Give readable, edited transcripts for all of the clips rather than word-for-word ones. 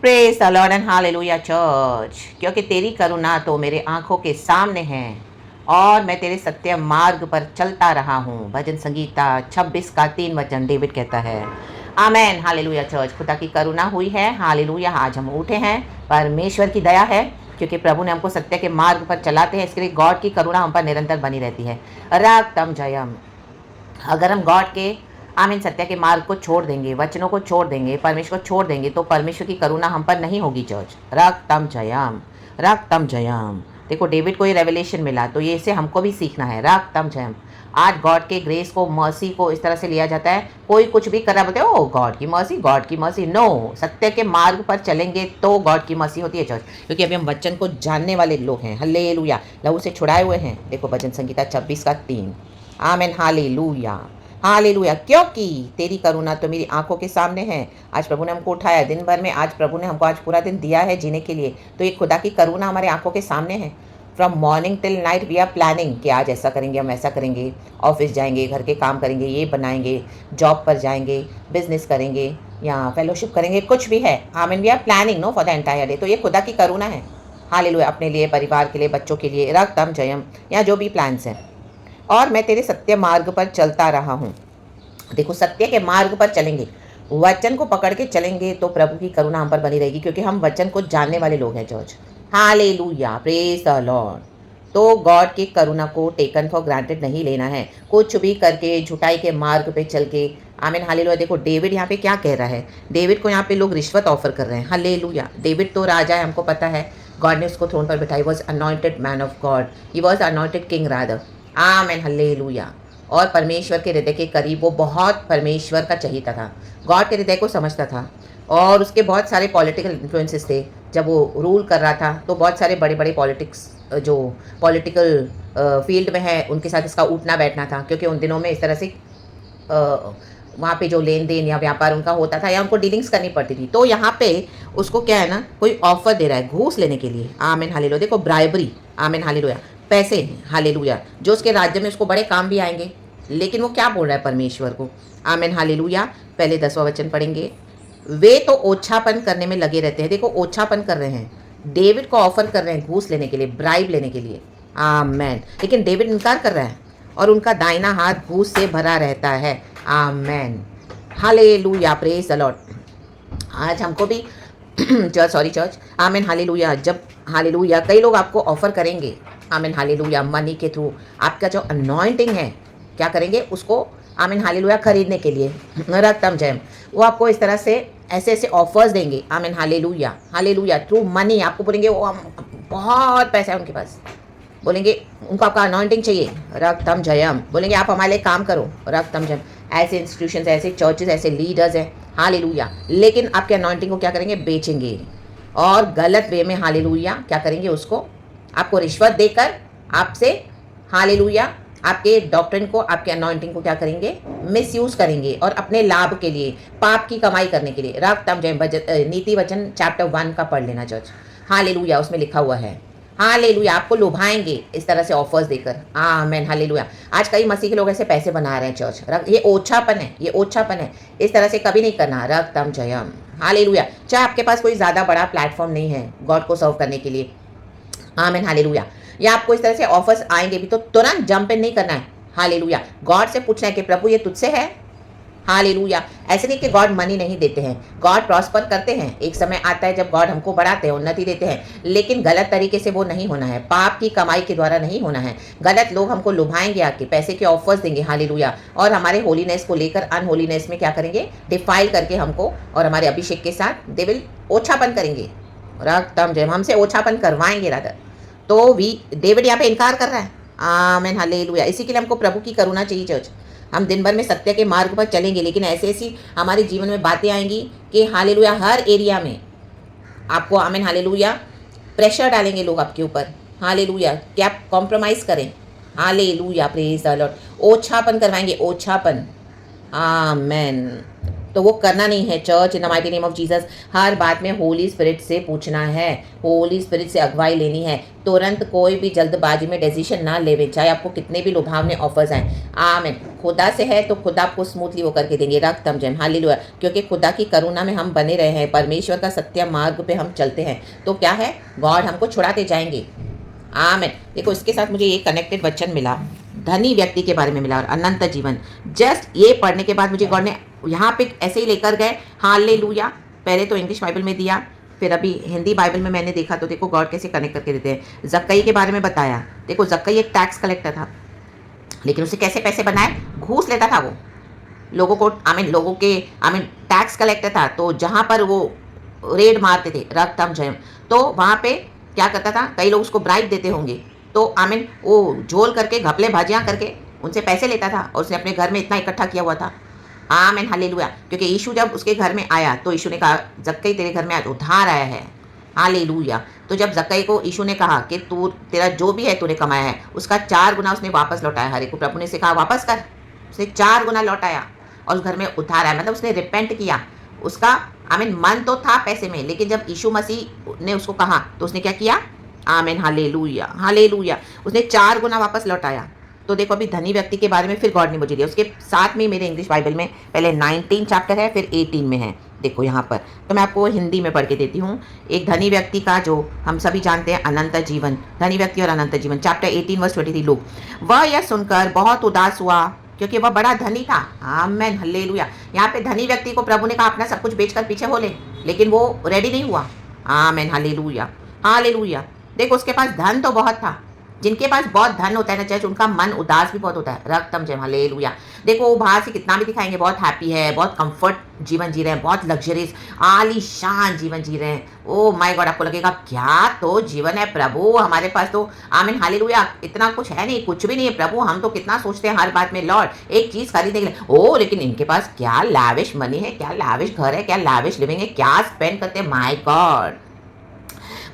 Praise the Lord and hallelujah church. क्योंकि तेरी करुणा तो मेरे आंखों के सामने है और मैं तेरे सत्य मार्ग पर चलता रहा हूँ। भजन संगीता 26 का 3 वचन डेविड कहता है। Amen hallelujah church. खुदा की करुणा हुई है। हालेलुया। आज हम उठे हैं, परमेश्वर की दया है, क्योंकि प्रभु ने हमको सत्य के मार्ग पर चलाते हैं। इसके लिए गॉड की करुणा हम पर निरंतर बनी रहती है। रागतम जयम। अगर हम गॉड के आमीन सत्य के मार्ग को छोड़ देंगे, वचनों को छोड़ देंगे, परमेश्वर को छोड़ देंगे, तो परमेश्वर की करुणा हम पर नहीं होगी चर्च। रक्तम जयम, रक्तम जयम। देखो डेविड को ये रेवलेशन मिला, तो ये इसे हमको भी सीखना है। रक्तम जयम। आज गॉड के ग्रेस को, मर्सी को इस तरह से लिया जाता है। कोई कुछ भी कर रहा बोलते ओ गॉड की मर्सी, गॉड की मर्सी। नो, सत्य के मार्ग पर चलेंगे तो गॉड की मर्सी होती है चर्च, क्योंकि अभी हम वचन को जानने वाले लोग हैं। हल्लेलुया। लहू से छुड़ाए हुए हैं। देखो भजन संगीता 26 का 3। Amen hallelujah, hallelujah. क्योंकि तेरी करुणा तो मेरी आंखों के सामने है। आज प्रभु ने हमको उठाया दिन भर में, आज प्रभु ने हमको आज पूरा दिन दिया है जीने के लिए, तो ये खुदा की करुणा हमारे आंखों के सामने है। From morning till night we are planning कि आज ऐसा करेंगे, हम ऐसा करेंगे, ऑफिस जाएंगे, घर के काम करेंगे, ये बनाएंगे, जॉब पर जाएंगे, बिजनेस करेंगे या फेलोशिप करेंगे, कुछ भी है। आमीन। We are planning no for the entire day. तो ये खुदा की करुणा है। हालेलुया। अपने लिए, परिवार के लिए, बच्चों के लिए, रक्तम जयम, या जो भी प्लान्स हैं। और मैं तेरे सत्य मार्ग पर चलता रहा हूँ। देखो सत्य के मार्ग पर चलेंगे, वचन को पकड़ के चलेंगे, तो प्रभु की करुणा हम पर बनी रहेगी, क्योंकि हम वचन को जानने वाले लोग हैं church. Hallelujah, praise the Lord. तो गॉड की करुणा को टेकन फॉर ग्रांटेड नहीं लेना है। कुछ भी करके, झुटाई के मार्ग पे चल के। आमीन हालेलुया। देखो डेविड यहाँ पे क्या कह रहा है। डेविड को यहाँ पे लोग रिश्वत ऑफर कर रहे हैं। हालेलुया। डेविड तो राजा है, हमको पता है। गॉड ने उसको थ्रोन पर बिठाई। Was anointed man of God, he was anointed king rather. आमीन हालेलुया। और परमेश्वर के हृदय के करीब, वो बहुत परमेश्वर का चहीता था, गॉड के हृदय को समझता था। और उसके बहुत सारे पॉलिटिकल इन्फ्लुएंसेस थे। जब वो रूल कर रहा था तो बहुत सारे बड़े बड़े पॉलिटिक्स, जो पॉलिटिकल फील्ड में है, उनके साथ इसका उठना बैठना था, क्योंकि उन दिनों में इस तरह से वहाँ पे जो लेन देन या व्यापार उनका होता था, या उनको डीलिंग्स करनी पड़ती थी। तो यहाँ पे उसको क्या है ना, कोई ऑफर दे रहा है घूस लेने के लिए। आमीन हालेलुया। देखो ब्राइबरी। आमीन हालेलुया। पैसे। हालेलुया। जो उसके राज्य में उसको बड़े काम भी आएंगे। लेकिन वो क्या बोल रहा है परमेश्वर को। आमीन हालेलुया। पहले 10वां वचन पढ़ेंगे। वे तो ओछापन करने में लगे रहते हैं। देखो ओछापन कर रहे हैं, डेविड को ऑफर कर रहे हैं घूस लेने के लिए, ब्राइब लेने के लिए। आमेन। लेकिन डेविड इनकार कर रहा है, और उनका दाहिना हाथ घूस से भरा रहता है। Amen hallelujah, praise the Lord. आज हमको भी चर्च, सॉरी चर्च। आमीन हालेलुया। जब हालेलुया कई लोग आपको ऑफर करेंगे, आमीन हालेलुया, मनी के थ्रू, आपका जो अनॉइंटिंग है, क्या करेंगे उसको, आमीन हालेलुया, खरीदने के लिए। रक्तम जयम। वो आपको इस तरह से ऐसे ऐसे ऑफर्स देंगे। आमीन हालेलुया, हालेलुया। थ्रू मनी आपको बोलेंगे, वो बहुत पैसा है उनके पास, बोलेंगे उनको आपका अनॉइंटिंग चाहिए। रक्तम जयम। बोलेंगे आप हमारे लिए काम करो। रक्तम जयम। ऐसे इंस्टीट्यूशंस, ऐसे चर्चेस, ऐसे लीडर्स हैं। हालेलुया। लेकिन आपके अनॉइंटिंग को क्या करेंगे, बेचेंगे, और गलत वे में हालेलुया क्या करेंगे, उसको आपको रिश्वत देकर आपसे, हालेलुया, आपके डॉक्ट्रिन को, आपके अनॉइंटिंग को क्या करेंगे, मिसयूज करेंगे, और अपने लाभ के लिए, पाप की कमाई करने के लिए। रक्तम जय। नीति वचन चैप्टर 1 का पढ़ लेना चर्च। हालेलुया। उसमें लिखा हुआ है। हालेलुया। आपको लुभाएंगे इस तरह से ऑफर्स देकर। Amen hallelujah. आज कई मसीह के लोग ऐसे पैसे बना रहे हैं चर्च। ये ओछापन है, ये ओछापन है। इस तरह से कभी नहीं करना। रक्तम जयम। हालेलुया। चाहे आपके पास कोई ज़्यादा बड़ा प्लेटफॉर्म नहीं है गॉड को सर्व करने के लिए। आमीन हालेलुया। या आपको इस तरह से ऑफर्स आएंगे भी, तो तुरंत जंप इन नहीं करना है। हालेलुया। गॉड से पूछना है कि प्रभु ये तुझसे है। हालेलुया। ऐसे नहीं कि गॉड मनी नहीं देते हैं, गॉड प्रॉस्पर करते हैं। एक समय आता है जब गॉड हमको बढ़ाते हैं, उन्नति देते हैं, लेकिन गलत तरीके से वो नहीं होना है, पाप की कमाई के द्वारा नहीं होना है। गलत लोग हमको लुभाएंगे, आके पैसे के ऑफर्स देंगे। हालेलुया। और हमारे होलीनेस को लेकर अनहोलीनेस में क्या करेंगे, डिफाइल करके हमको और हमारे अभिषेक के साथ दे विल ओछापन करेंगे। रक्तम जय। हमसे ओछापन करवाएंगे रादर। तो डेविड यहाँ पे इनकार कर रहा है। आमीन हालेलुया। इसी के लिए हमको प्रभु की करुणा चाहिए चर्च। हम दिन भर में सत्य के मार्ग पर चलेंगे, लेकिन ऐसी ऐसी हमारे जीवन में बातें आएंगी कि हालेलुया हर एरिया में आपको, आमीन हालेलुया, प्रेशर डालेंगे लोग आपके ऊपर। हालेलुया। क्या आप कॉम्प्रोमाइज़ करें। Hallelujah, praise the Lord. ओछापन करवाएंगे, ओछापन। आमेन। तो वो करना नहीं है church, in the mighty name of Jesus. हर बात में होली स्पिरिट से पूछना है, होली स्पिरिट से अगुवाई लेनी है। तुरंत कोई भी जल्दबाजी में डिसीजन ना लेवे, चाहे आपको कितने भी लुभावने ऑफर्स आए। आमीन। खुदा से है तो खुदा आपको स्मूथली वो करके देंगे। रक्तम जय, हालेलुया। क्योंकि खुदा की करुणा में हम बने रहे हैं, परमेश्वर का सत्य मार्ग पे हम चलते हैं, तो क्या है, गॉड हमको छुड़ाते जाएंगे। आमीन। देखो इसके साथ मुझे ये कनेक्टेड वचन मिला, धनी व्यक्ति के बारे में मिला और अनंत जीवन। जस्ट ये पढ़ने के बाद मुझे गॉड ने यहाँ पे ऐसे ही लेकर गए, हालेलुया। पहले तो इंग्लिश बाइबल में दिया, फिर अभी हिंदी बाइबल में मैंने देखा, तो देखो गॉड कैसे कनेक्ट करके देते हैं। जक्कई के बारे में बताया। देखो जक्कई एक टैक्स कलेक्टर था, लेकिन उसे कैसे पैसे बनाए, घूस लेता था वो लोगों को, लोगों के टैक्स कलेक्टर था। तो जहाँ पर वो रेड मारते थे, रक्तम जयम, तो वहाँ पे क्या करता था, कई लोग उसको ब्राइब देते होंगे, तो वो झोल करके घपले भाजियाँ करके उनसे पैसे लेता था, और उसने अपने घर में इतना इकट्ठा किया हुआ था। आमीन, हालेलुया। क्योंकि यीशु जब उसके घर में आया तो यीशु ने कहा, जक्कई तेरे घर में आज उद्धार आया है, हालेलुया। तो जब जक्कई को यीशु ने कहा कि तू, तेरा जो भी है तूने कमाया है, उसका 4 गुना उसने वापस लौटाया। हरे को प्रभु ने से कहा वापस कर, उसने 4 गुना लौटाया और उस घर में उद्धार आया। मतलब उसने रिपेंट किया। उसका मन तो था पैसे में, लेकिन जब यीशु मसीह ने उसको कहा तो उसने क्या किया, आमीन, हालेलुया, हालेलुया। उसने 4 गुना वापस लौटाया। तो देखो अभी धनी व्यक्ति के बारे में फिर गॉड ने मुझे दिया। उसके साथ में मेरे इंग्लिश बाइबल में पहले 19 चैप्टर है, फिर 18 में है। देखो यहाँ पर तो मैं आपको हिंदी में पढ़ के देती हूँ। एक धनी व्यक्ति का, जो हम सभी जानते हैं, अनंत जीवन, धनी व्यक्ति और अनंत जीवन, चैप्टर 18 वर्स 23 लोग। वह यह सुनकर बहुत उदास हुआ क्योंकि वह बड़ा धनी था। आमीन, हालेलुया। यहाँ पे धनी व्यक्ति को प्रभु ने कहा अपना सब कुछ बेचकर पीछे हो ले, लेकिन वो रेडी नहीं हुआ। आमीन, हालेलुया, हालेलुया। देखो उसके पास धन तो बहुत था। जिनके पास बहुत धन होता है ना चर्च, उनका मन उदास भी बहुत होता है। रक्तम जय, हालेलुया। देखो वो बाहर से कितना भी दिखाएंगे बहुत हैप्पी है, बहुत कंफर्ट जीवन जी रहे हैं, बहुत लग्जरीज आलीशान जीवन जी रहे हैं। ओ माय गॉड, आपको लगेगा क्या तो जीवन है प्रभु, हमारे पास तो, आमीन, हालेलुया, इतना कुछ है नहीं, कुछ भी नहीं है प्रभु। हम तो कितना सोचते हैं हर बात में, लॉर्ड एक चीज खरीदने के लिए, ओ लेकिन इनके पास क्या लैविश मनी है, क्या लैविश घर है, क्या लैविश लिविंग है, क्या स्पेंड करते हैं, माय गॉड।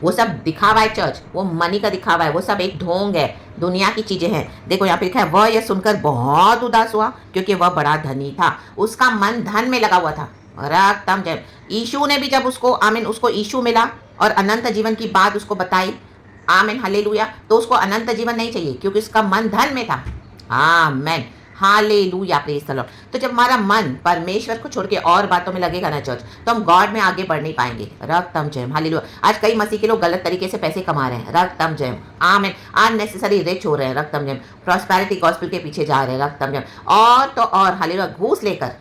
वो सब दिखावा है चर्च, वो मनी का दिखावा है, वो सब एक ढोंग है, दुनिया की चीजें हैं। देखो यहाँ पे लिखा है, वह यह सुनकर बहुत उदास हुआ क्योंकि वह बड़ा धनी था। उसका मन धन में लगा हुआ था। रक्तम जय। यीशु ने भी जब उसको, उसको यीशु मिला और अनंत जीवन की बात उसको बताई, आमीन, हालेलुया, तो उसको अनंत जीवन नहीं चाहिए क्योंकि उसका मन धन में था। आमीन, हालेलुया, प्रेज द लॉर्ड। तो जब हमारा मन परमेश्वर को छोड़ के और बातों में लगेगा ना चर्च, तो हम गॉड में आगे बढ़ नहीं पाएंगे। रक्तम जयम, हालेलुया। आज कई मसीह के लोग गलत तरीके से पैसे कमा रहे हैं। रक्तम जयम, आमीन, अननेसेसरी रिच हो रहे हैं। रक्तम जयम, प्रॉस्पेरिटी गॉस्पेल के पीछे जा रहे हैं। रक्तम जयम, और तो और, हालेलुया, घूस लेकर,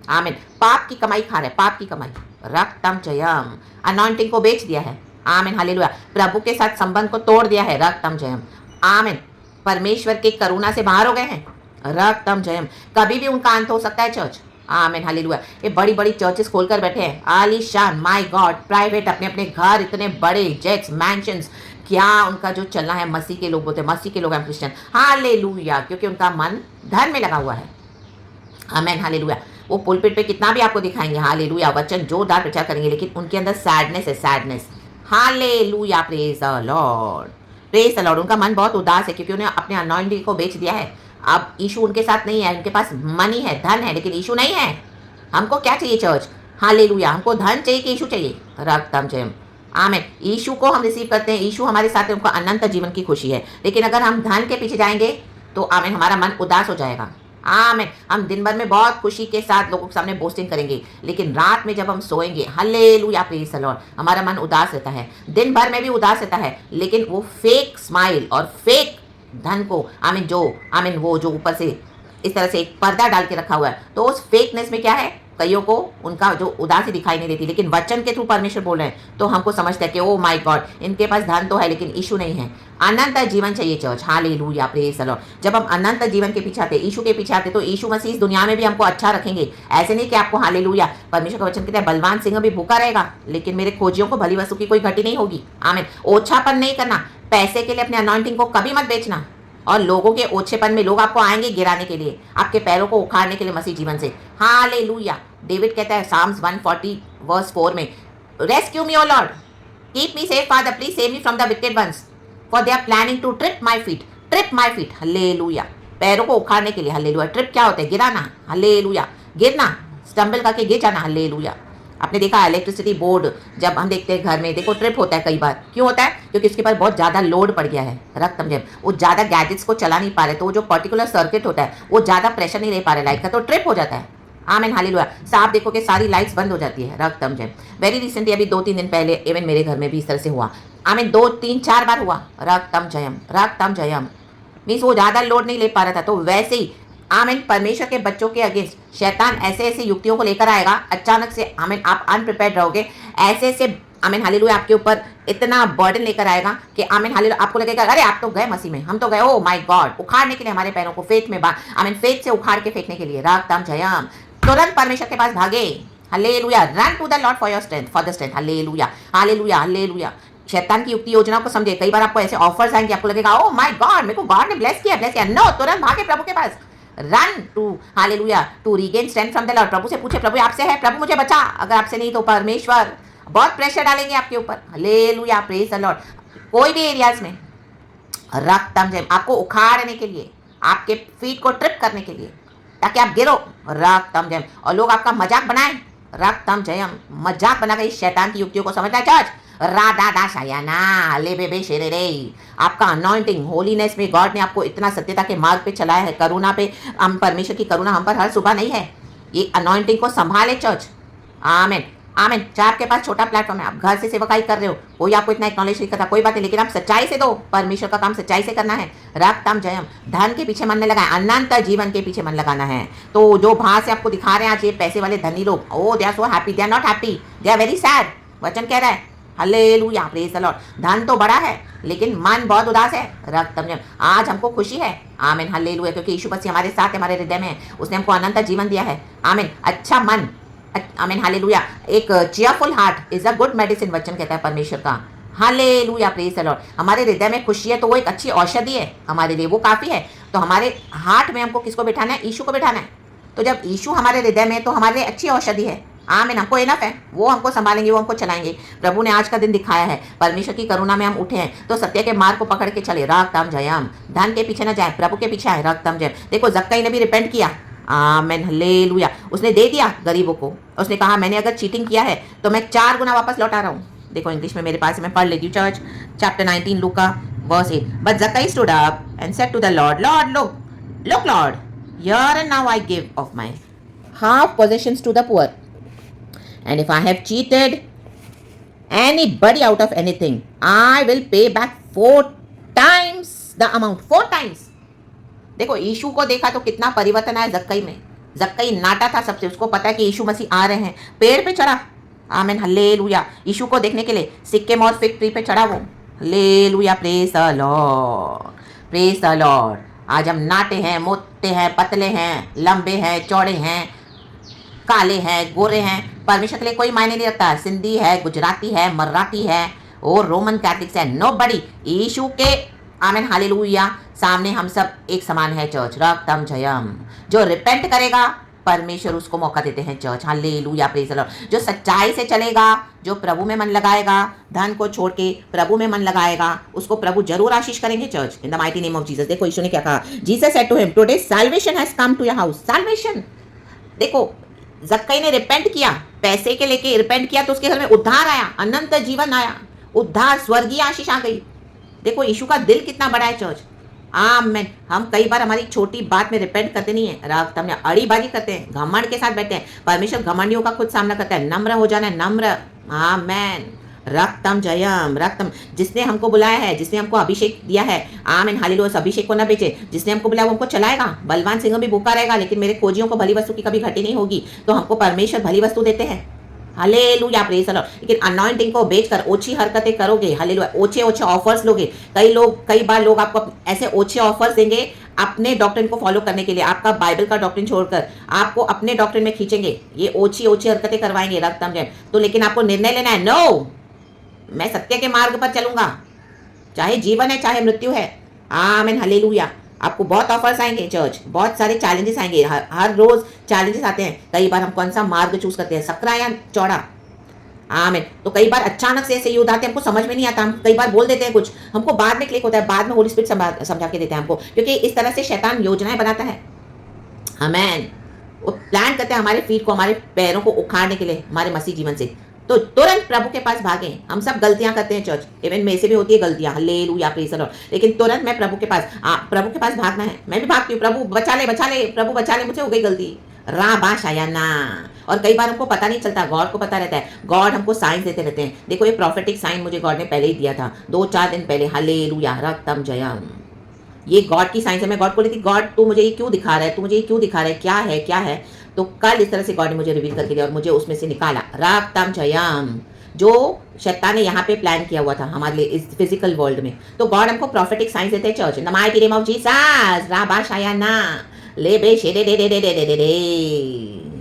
आमीन, पाप की कमाई खा रहे हैं, पाप की कमाई। रक्तम जयम, अनॉइंटिंग को बेच दिया है। आमीन, हालेलुया, प्रभु के साथ संबंध को तोड़ दिया है। रक्तम जयम, आमीन, परमेश्वर की करुणा से बाहर हो गए हैं। रक्तम जयम, कभी भी उनका अंत हो सकता है चर्च। आमीन, हालेलुया। ये बड़ी बड़ी चर्चेस खोलकर बैठे हैं, आलीशान, माय गॉड, प्राइवेट, अपने अपने घर, इतने बड़े जेट्स, मैंशंस, क्या उनका जो चलना है, मसीह के लोग बोलते हैं, मसीह के लोग हैं क्रिश्चियन, हालेलुया, क्योंकि उनका मन धन में लगा हुआ है। आमीन, हालेलुया। वो पुलपिट पे कितना भी आपको दिखाएंगे, हालेलुया, वचन जोरदार प्रचार करेंगे, लेकिन उनके अंदर सैडनेस है, sadness. Hallelujah, praise the Lord, praise the Lord. उनका मन बहुत उदास है क्योंकि उन्हें अपने अनॉइंटिंग को बेच दिया है। अब यीशु उनके साथ नहीं है, उनके पास मनी है, धन है, लेकिन यीशु नहीं है। हमको क्या चाहिए चर्च, हालेलुया, हमको धन चाहिए कि यीशु चाहिए। रक्तम जयम, आमीन। यीशु को हम रिसीव करते हैं, यीशु हमारे साथ है, उनको अनंत जीवन की खुशी है। लेकिन अगर हम धन के पीछे जाएंगे तो आमीन, हमारा मन उदास हो जाएगा। आमीन, हम दिन भर में बहुत खुशी के साथ लोगों के सामने बोस्टिंग करेंगे, लेकिन रात में जब हम सोएंगे, हालेलुया, प्रेज द लॉर्ड, हमारा मन उदास रहता है। दिन भर में भी उदास रहता है, लेकिन वो फेक स्माइल और फेक धन को, आमीन, वो जो ऊपर से इस तरह से एक पर्दा डाल के रखा हुआ है, तो उस फेकनेस में क्या है, कईयों को उनका जो उदासी दिखाई नहीं देती, लेकिन वचन के थ्रू परमेश्वर बोल रहे हैं तो हमको समझता है कि ओ माय गॉड, इनके पास धन तो है लेकिन यीशु नहीं है। अनंत जीवन चाहिए church, hallelujah, praise the Lord. जब हम अनंत जीवन के पीछे आते, यीशु के पीछे आते, तो यीशु मसीह इस दुनिया में भी हमको अच्छा रखेंगे। ऐसे नहीं कि आपको, हालेलुया, परमेश्वर का वचन कहता है बलवान सिंह भी भूखा रहेगा, लेकिन मेरे खोजियों को भली वस्तु की कोई घटी नहीं होगी। आमीन। ओछापन नहीं करना, पैसे के लिए अपने अनॉइंटिंग को कभी मत बेचना। और लोगों के ओछेपन में लोग आपको आएंगे गिराने के लिए, आपके पैरों को उखाड़ने के लिए मसीह जीवन से। हालेलुया। डेविड कहता है साम्स 140 वर्स 4 में, rescue me O Lord, keep me safe father, please save me from the wicked ones, for they are planning to trip my feet, trip my feet. Hallelujah, पैरों को उखाड़ने के लिए। Hallelujah. Trip क्या होता है, गिराना, हालेलुया, गिरना, स्टम्बल करके गिर जाना, हालेलुया। आपने देखा इलेक्ट्रिसिटी बोर्ड जब हम देखते हैं घर में, देखो ट्रिप होता है कई बार। क्यों होता है? क्योंकि उसके पास बहुत ज़्यादा लोड पड़ गया है। रक्त समझे, वो ज़्यादा गैजेट्स को चला नहीं पा रहे, तो वो जो पर्टिकुलर सर्किट होता है वो ज़्यादा प्रेशर नहीं ले पा रहे लाइट का, तो ट्रिप हो जाता है। आमीन हालेलुया। साफ देखो कि सारी लाइट्स बंद हो जाती है। रक्त समझे, वेरी रिसेंटली अभी 2-3 दिन पहले इवन मेरे घर में भी इस तरह से हुआ। आमीन 2-3-4 बार हुआ। रक्तम जयम, रक्तम जयम। मीन्स वो ज़्यादा लोड नहीं ले पा रहा था, तो वैसे ही आमीन परमेश्वर के बच्चों के अगेंस्ट शैतान ऐसे ऐसे युक्तियों को लेकर आएगा अचानक से। आमीन आप अनप्रिपेयर्ड रहोगे, ऐसे ऐसे आमीन हालेलुया आपके ऊपर इतना बर्डन लेकर आएगा कि आमीन हालेलुया आपको लगेगा अरे आप तो गए मसीह में, हम तो गए, ओ माय गॉड, उखाड़ने के लिए हमारे पैरों को फेथ में आमीन फेथ से उखाड़ के फेंकने के लिए। रागतम जयम, तुरंत परमेश्वर के पास भागे। Hallelujah, run to the Lord for your strength, for the strength. Hallelujah hallelujah hallelujah. शैतान की युक्ति योजना को समझे। कई बार आपको ऐसे ऑफर्स आएंगे, आपको लगेगा ओ माय गॉड मेरे को गॉड ने ब्लेस किया। नो, तुरंत भागे प्रभु के पास। Run to hallelujah to regain strength from the Lord. प्रभु से पूछे प्रभु आपसे है, प्रभु मुझे बचा। अगर आपसे नहीं तो परमेश्वर बहुत प्रेशर डालेंगे आपके ऊपर। Hallelujah, praise the Lord. कोई भी एरियाज में रक्तम जयम आपको उखाड़ने के लिए, आपके फीट को ट्रिप करने के लिए, ताकि आप गिरो। रक्तम जयम, और लोग आपका मजाक बनाएं। रक्तम जयम, मजाक बनाकर इस शैतान की युक्तियों को समझना है चर्च। राधा दा शायाना ले बेबे शेरे रे। आपका अनॉइंटिंग होलीनेस में गॉड ने आपको इतना सत्यता के मार्ग पे चलाया है। करुणा पे, हम परमेश्वर की करुणा हम पर हर सुबह नहीं है। ये अनॉइंटिंग को संभाले चर्च। आमीन आमीन। चाहे आपके पास छोटा प्लेटफॉर्म है, आप घर से सेवकाई कर रहे हो, कोई आपको इतना एक्नॉलेज नहीं करता, कोई बात नहीं, लेकिन आप सच्चाई से दो। परमेश्वर का काम सच्चाई से करना है। रक्तम जयम, धन के पीछे मन नहीं लगाए, अनंत जीवन के पीछे मन लगाना है। तो जो बाहर से आपको दिखा रहे हैं आज ये पैसे वाले धनी लोग, oh they are so happy, they are not happy, they are very sad. वचन कह रहा है हालेलुया, प्रेज द लॉर्ड। धन तो बड़ा है लेकिन मन बहुत उदास है। रक्तम जयम, आज हमको खुशी है। आमीन हालेलुया, क्योंकि यीशु मसीह हमारे साथ है, हमारे हृदय में है, उसने हमको अनंत जीवन दिया है। आमीन। अच्छा मन, आमीन हालेलुया। एक cheerful heart is a good medicine, वचन कहता है परमेश्वर का। Hallelujah, praise the Lord. हमारे हृदय में खुशी है तो वो एक अच्छी औषधि है हमारे लिए, वो काफ़ी है। तो हमारे हार्ट में हमको किसको बिठाना है? यीशु को बिठाना है। तो जब यीशु हमारे हृदय में, तो हमारे लिए अच्छी औषधि है। आमीन, हमको इनफ है, वो हमको संभालेंगे, वो हमको चलाएंगे। प्रभु ने आज का दिन दिखाया है, परमेश्वर की करुणा में हम उठे हैं, तो सत्य के मार्ग को पकड़ के चले। रक्तम जयम, धन के पीछे न जाए, प्रभु के पीछे आए। रक्तम जयम। देखो जक्कई ने भी रिपेंट किया। आमीन हालेलुया। उसने दे दिया गरीबों को। उसने कहा मैंने अगर चीटिंग किया है तो मैं 4 गुना वापस लौटा रहा हूँ। देखो इंग्लिश में मेरे पास है, मैं पढ़ लेती हूँ चर्च। चैप्टर 19 लूका verse 8। But Zacchaeus stood up and said to the Lord, Lord look Lord, here and now I give of my half possessions to the poor, and if I have cheated anybody out of anything, I will pay back 4 times the amount. 4 times. देखो यीशु को देखा तो कितना परिवर्तन आया जक्कई में। जक्कई नाटा था सबसे, उसको पता है कि यीशु मसीह आ रहे हैं, पेड़ पे चढ़ा। आमीन हालेलुया। यीशु को देखने के लिए सिक्के और फिग ट्री पे चढ़ा वो। Hallelujah, praise the Lord, praise the Lord. आज हम नाटे हैं, मोटे हैं, पतले हैं, लंबे हैं, चौड़े हैं, काले हैं, गोरे हैं, परमेश्वर के लिए कोई मायने नहीं रखता। सिंधी है, गुजराती है, मराठी है और रोमन कैथलिक्स है, नोबडी। यीशु के आमीन हालेलुया सामने हम सब एक समान है चर्च। रक्तम जयम। जो रिपेंट करेगा परमेश्वर उसको मौका देते हैं church. Hallelujah, praise the Lord. जो सच्चाई से चलेगा, जो प्रभु में मन लगाएगा, धन को छोड़ के प्रभु में मन लगाएगा, उसको प्रभु जरूर आशीष करेंगे church, in the mighty name of Jesus. देखो यीशु ने क्या कहा। Jesus said to him, today salvation has come to your house. Salvation. देखो जक्कई ने रिपेंट किया, पैसे के लेके रिपेंट किया, तो उसके घर में उद्धार आया, अनंत जीवन आया, उद्धार, स्वर्गीय आशीष आ गई। देखो यीशु का दिल कितना बड़ा है चर्च। आमीन। हम कई बार हमारी छोटी बात में रिपेंट करते नहीं है, रागतम या अड़ीबाजी करते हैं, घमंड के साथ बैठते हैं। परमेश्वर घमंडियों का खुद सामना करता है। नम्र हो जाना है, नम्र। आमीन। रक्तम जयम, रक्तम। जिसने हमको बुलाया है, जिसने हमको अभिषेक दिया है, आमीन हालेलुया, उस अभिषेक को न बेचे। जिसने हमको बुलाया वो हमको चलाएगा। बलवान सिंह भी भूखा रहेगा, लेकिन मेरे खोजियों को भली वस्तु की कभी घटी नहीं होगी। तो हमको परमेश्वर भली वस्तु देते हैं। Hallelujah, praise the Lord. लेकिन अनॉइंटिंग को बेचकर ओछी हरकतें करोगे, हालेलुया, ओछे ऑफर्स लोगे। कई बार लोग आपको ऐसे ओछे ऑफर्स देंगे अपने डॉक्ट्रिन को फॉलो करने के लिए। आपका बाइबल का डॉक्ट्रिन छोड़कर आपको अपने डॉक्ट्रिन में खींचेंगे, ये ओछी हरकतें करवाएंगे। रक्तम जयम। तो लेकिन आपको निर्णय लेना है, नो, मैं सत्य के मार्ग पर चलूंगा, चाहे जीवन है चाहे मृत्यु है। आमीन हालेलुया। आपको बहुत ऑफर्स आएंगे चर्च, बहुत सारे चैलेंजेस आएंगे, हर रोज चैलेंजेस आते हैं। कई बार हम कौन सा मार्ग चूज करते हैं, सकरा या चौड़ा। आमीन। तो कई बार अचानक से ऐसे युद्ध आते हैं, हमको समझ में नहीं आता, हम कई बार बोल देते हैं कुछ, हमको बाद में क्लिक होता है, बाद में होली स्पिरिट समझा के देते हैं हमको, क्योंकि इस तरह से शैतान योजनाएं बनाता है। आमीन। वो प्लान करते हैं हमारे फीट को, हमारे पैरों को उखाड़ने के लिए हमारे मसीह जीवन से। तो तुरंत प्रभु के पास भागें। हम सब गलतियां करते हैं चर्च, इवन मेरे से भी होती है गलतियां, हालेलुया प्रेज़ द लॉर्ड। लेकिन तुरंत मैं प्रभु के पास प्रभु के पास भागना है। मैं भी भागती हूँ, प्रभु बचा ले, बचा ले, प्रभु बचा ले, मुझसे हो गई गलती, राबाश आया ना। और कई बार हमको पता नहीं चलता, गॉड को पता रहता है। गॉड हमको साइंस देते रहते हैं। देखो ये प्रॉफिटिक साइन मुझे गॉड ने पहले ही दिया था, 2-4 दिन पहले, हालेलुया रक्तम जयम। ये गॉड की साइंस है। मैं गॉड को लेती, गॉड तू मुझे ये क्यों दिखा रहा है, तू मुझे ये क्यों दिखा रहा है, क्या है क्या है। तो कल इस तरह से गॉड ने मुझे रिवील करके दिया और मुझे उसमें से निकाला राक्तम जयम, जो शैतान ने यहाँ पे प्लान किया हुआ था हमारे लिए इस फिजिकल वर्ल्ड में। तो गॉड हमको प्रॉफिटिक साइंस देते हैं church, in the mighty name of Jesus, राबाशायाना ले बे शे दे दे दे दे दे दे दे।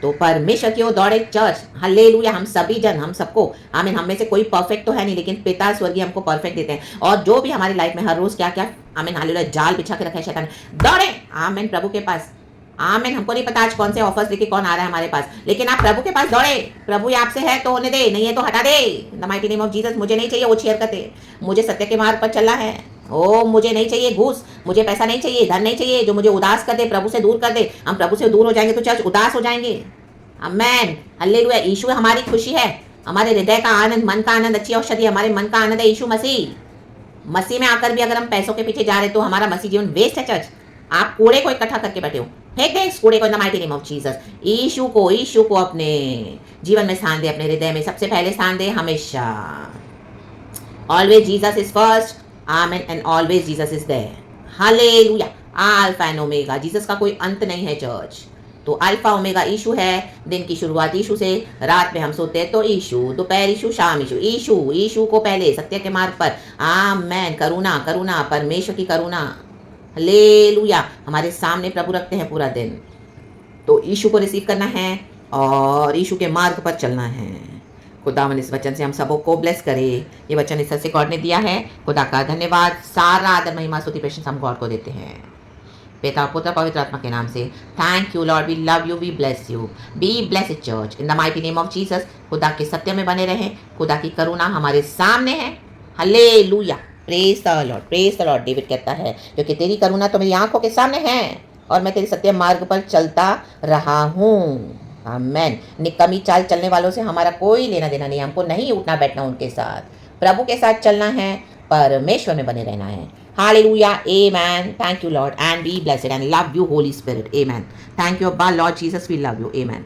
तो परमेश्वर की ओर दौड़े चर्च, हालेलुया। हम सभी जन, हम सबको, आमीन। हम में से कोई परफेक्ट तो है नहीं, लेकिन पिता स्वर्गीय हमको परफेक्ट देते हैं। और जो भी हमारी लाइफ में हर रोज क्या क्या, आमीन हालेलुया, जाल बिछा के रखा है शैतान, दौड़े आमीन प्रभु के पास। आमीन। हमको नहीं पता आज कौन से ऑफर्स लेके कौन आ रहा है हमारे पास, लेकिन आप प्रभु के पास दौड़े। प्रभु ये आपसे है तो होने दे, नहीं है तो हटा दे, the mighty name of Jesus. मुझे नहीं चाहिए वो अच्छी हरकतें, मुझे सत्य के मार्ग पर चलना है। ओ मुझे नहीं चाहिए घूस, मुझे पैसा नहीं चाहिए, धन नहीं चाहिए जो मुझे उदास कर दे, प्रभु से दूर कर दे। हम प्रभु से दूर हो जाएंगे तो चर्च उदास हो जाएंगे। Amen hallelujah. यीशु हमारी खुशी है, हमारे हृदय का आनंद, मन का आनंद, अच्छी औषधि, हमारे मन का आनंद है यीशु मसीह। मसीह में आकर भी अगर हम पैसों के पीछे जा रहे तो हमारा मसीह जीवन वेस्ट है चर्च। आप कूड़े को इकट्ठा करके बैठे हो, फेंक दे इस कूड़े को in the mighty name of Jesus. यीशु को अपने जीवन में स्थान दे, अपने हृदय में सबसे पहले स्थान दे हमेशा। Always Jesus is first, amen, and always Jesus is there, hallelujah. Alpha and omega, Jesus का कोई अंत नहीं है चर्च। तो अल्फा ओमेगा यीशु है। दिन की शुरुआत यीशु से, रात में हम सोते हैं तो यीशु, दोपहर यीशु, शाम यीशु, यीशु को पहले सत्य के मार्ग पर। आमेन। करुणा करुणा, परमेश्वर की करुणा, हालेलुया। हमारे सामने प्रभु रखते हैं पूरा दिन। तो यीशु को रिसीव करना है और यीशु के मार्ग पर चलना है। खुदावन इस वचन से हम सबों को ब्लेस करे। ये वचन इस तरह से गॉड ने दिया है। खुदा का धन्यवाद। सारा आदर महिमा स्तुति प्रशंसा हम गॉड को देते हैं, पिता पुत्र पवित्र आत्मा के नाम से। Thank you Lord, we love you, we bless you, be blessed church in the mighty name of Jesus. खुदा के सत्य में बने रहें, खुदा की करुणा हमारे सामने है, hallelujah. Praise the Lord, praise the Lord. David कहता है क्योंकि तेरी करुणा तो मेरी आंखों के सामने है और मैं तेरे सत्य मार्ग पर चलता रहा हूँ। आमेन। निकम्मी चाल चलने वालों से हमारा कोई लेना देना नहीं, हमको नहीं उठना बैठना उनके साथ, प्रभु के साथ चलना है, परमेश्वर में बने रहना है। Hallelujah, amen. Thank you, Lord, and be blessed and love you, Holy Spirit. Amen. Thank you, Abba, Lord Jesus, we love you. Amen.